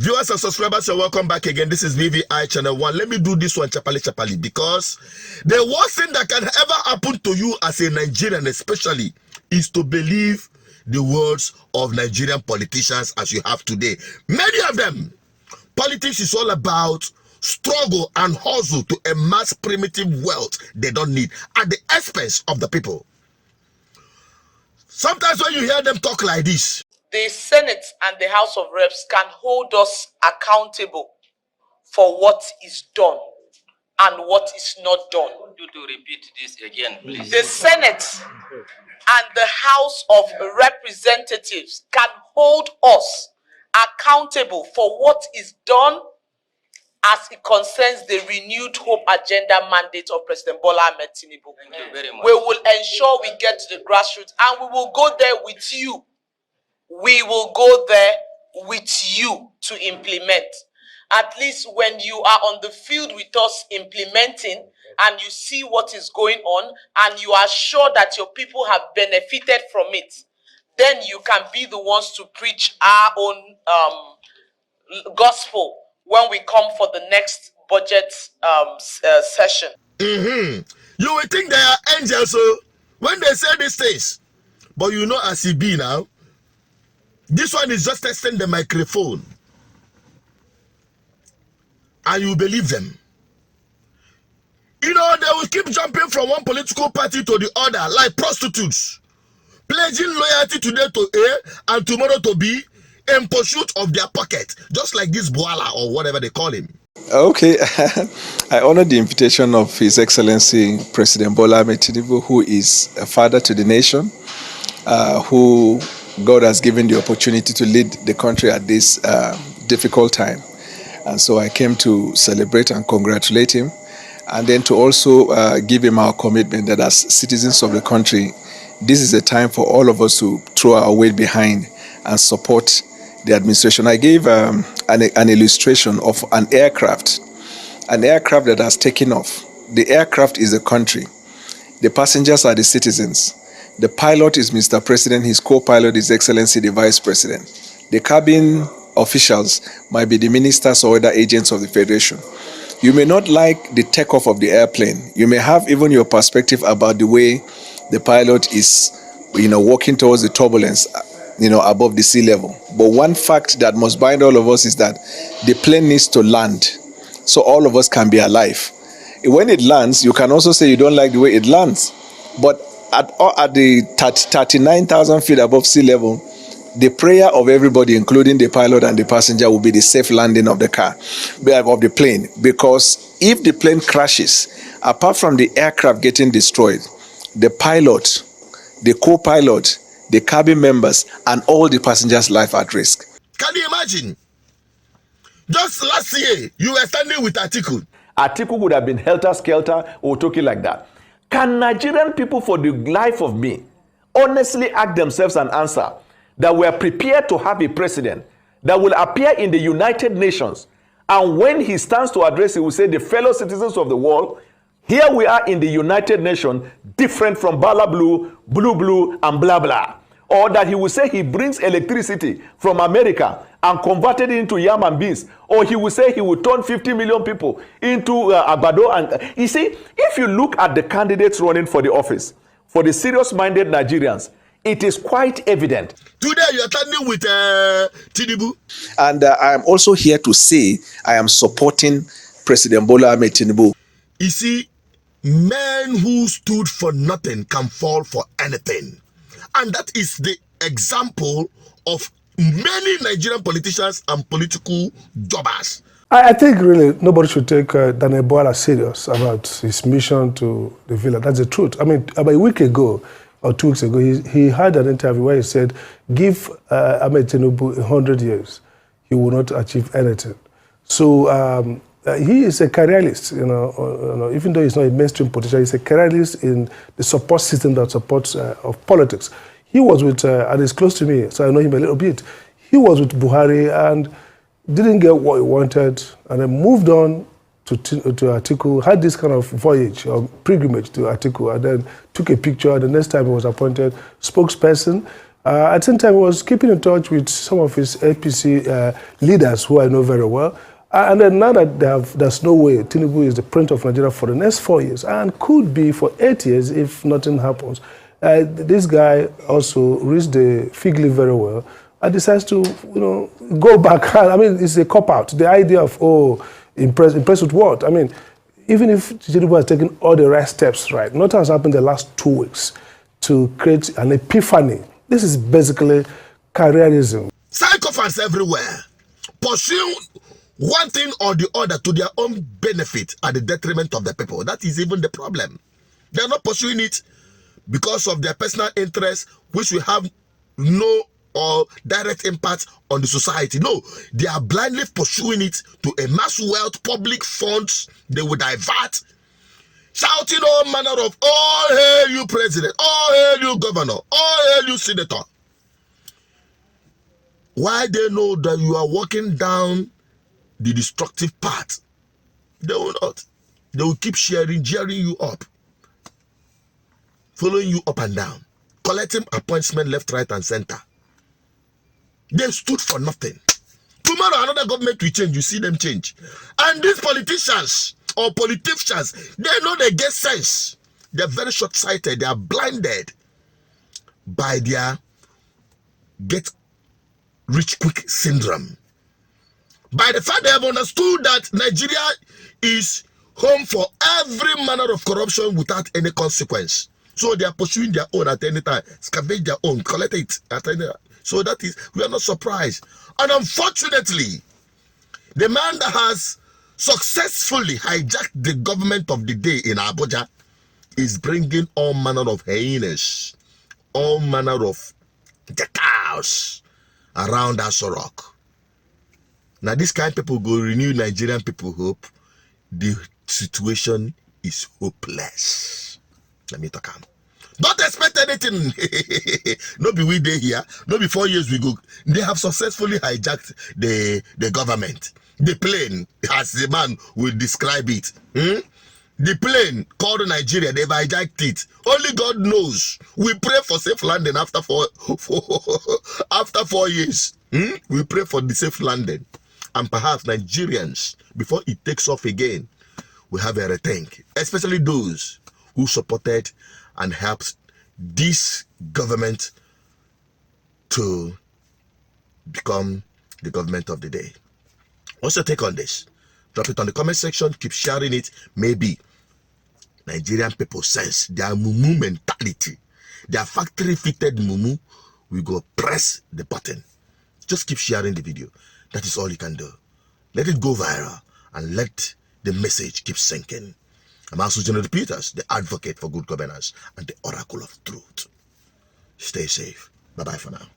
Viewers and subscribers, you're welcome back again. This is VVI Channel 1. Let me do this one, chapali, because the worst thing that can ever happen to you as a Nigerian especially is to believe the words of Nigerian politicians as you have today. Many of them, politics is all about struggle and hustle to amass primitive wealth they don't need at the expense of the people. Sometimes when you hear them talk like this, the Senate and the House of Reps can hold us accountable for what is done and what is not done. You to repeat this again, please. The Senate and the House of Representatives can hold us accountable for what is done as it concerns the renewed hope agenda mandate of President Bwala and Tinubu. Thank you very much. We will ensure we get to the grassroots, and we will go there with you. We will go there with you to implement. At least when you are on the field with us implementing and you see what is going on and you are sure that your people have benefited from it, then you can be the ones to preach our own gospel when we come for the next budget session. you will think they are angels so when they say these things, but you know as it be now, this one is just testing the microphone and you believe them. You know, they will keep jumping from one political party to the other like prostitutes, pledging loyalty today to A and tomorrow to B in pursuit of their pocket, just like this Bwala or whatever they call him. Okay, I honor the invitation of His Excellency President Bwala Tinubu, who is a father to the nation, who God has given the opportunity to lead the country at this difficult time. And so I came to celebrate and congratulate him, and then to also give him our commitment that as citizens of the country, this is a time for all of us to throw our weight behind and support the administration. I gave an illustration of an aircraft that has taken off. The aircraft is the country. The passengers are the citizens. The pilot is Mr. President, his co-pilot is Excellency the Vice President. The cabin officials might be the ministers or other agents of the Federation. You may not like the takeoff of the airplane. You may have even your perspective about the way the pilot is, walking towards the turbulence, above the sea level. But one fact that must bind all of us is that the plane needs to land so all of us can be alive. When it lands, you can also say you don't like the way it lands. But at the 39,000 feet above sea level, the prayer of everybody, including the pilot and the passenger, will be the safe landing of the the plane. Because if the plane crashes, apart from the aircraft getting destroyed, the pilot, the co-pilot, the cabin members, and all the passengers' life at risk. Can you imagine? Just last year, you were standing with Atiku. Atiku would have been helter-skelter or talking like that. Can Nigerian people, for the life of me, honestly ask themselves an answer that we are prepared to have a president that will appear in the United Nations, and when he stands to address, he will say, the fellow citizens of the world, here we are in the United Nations, different from Bala Blue, Blue, and blah, blah. Or that he will say he brings electricity from America and converted it into yam and beans. Or he will say he will turn 50 million people into Agbado. And you see, if you look at the candidates running for the office, for the serious-minded Nigerians, it is quite evident. Today you are standing with Tinubu. And I am also here to say I am supporting President Bwala Tinubu. You see, men who stood for nothing can fall for anything. And that is the example of many Nigerian politicians and political jobbers. I think really nobody should take Daniel Bwala serious about his mission to the villa. That's the truth. I mean, about a week ago or 2 weeks ago, he had an interview where he said, give Ahmed Tinubu 100 years, he will not achieve anything. So he is a careerist, even though he's not a mainstream politician, he's a careerist in the support system that supports of politics. He was with, and he's close to me, so I know him a little bit. He was with Buhari and didn't get what he wanted, and then moved on to Atiku, had this kind of voyage or pilgrimage to Atiku, and then took a picture. The next time he was appointed spokesperson, At the same time, he was keeping in touch with some of his APC leaders who I know very well. And then now that there's no way Tinubu is the president of Nigeria for the next 4 years, and could be for 8 years if nothing happens. This guy also reads the fig leaf very well and decides to, go back. I mean, it's a cop-out. The idea of, impress with what? I mean, even if Tinubu has taken all the right steps, right, nothing has happened the last 2 weeks to create an epiphany. This is basically careerism. Psychophants everywhere, pursuing one thing or the other to their own benefit at the detriment of the people. That is even the problem. They are not pursuing it because of their personal interests, which will have no or direct impact on the society. No, they are blindly pursuing it to amass wealth, public funds they will divert, shouting all manner of, "All hail you president, all hail you governor, all hail you senator." Why they know that you are walking down the destructive path? They will not. They will keep jeering you up, following you up and down, collecting appointments left, right, and center. They stood for nothing. Tomorrow another government will change, you see them change. And these politicians or politicians, they know they get sense. They're very short-sighted. They are blinded by their get rich quick syndrome. By the fact they have understood that Nigeria is home for every manner of corruption without any consequence. So they are pursuing their own at any time, scavenge their own, collect it at any time. So that is, we are not surprised. And unfortunately, the man that has successfully hijacked the government of the day in Abuja is bringing all manner of hyenas, all manner of cows around Aso Rock. Now this kind of people go renew Nigerian people hope. The situation is hopeless. Let me talk. Don't expect anything. No be we day here. No be 4 years we go. They have successfully hijacked the government. The plane, as the man will describe it. The plane called Nigeria, they've hijacked it. Only God knows. We pray for safe landing after after 4 years. We pray for the safe landing. And perhaps Nigerians, before it takes off again, will have a rethink. Especially those who supported and helped this government to become the government of the day. What's your take on this? Drop it on the comment section. Keep sharing it. Maybe Nigerian people sense their mumu mentality, their factory-fitted mumu. We go press the button. Just keep sharing the video. That is all you can do. Let it go viral and let the message keep sinking. I'm also General Peters, the advocate for good governance and the oracle of truth. Stay safe. Bye-bye for now.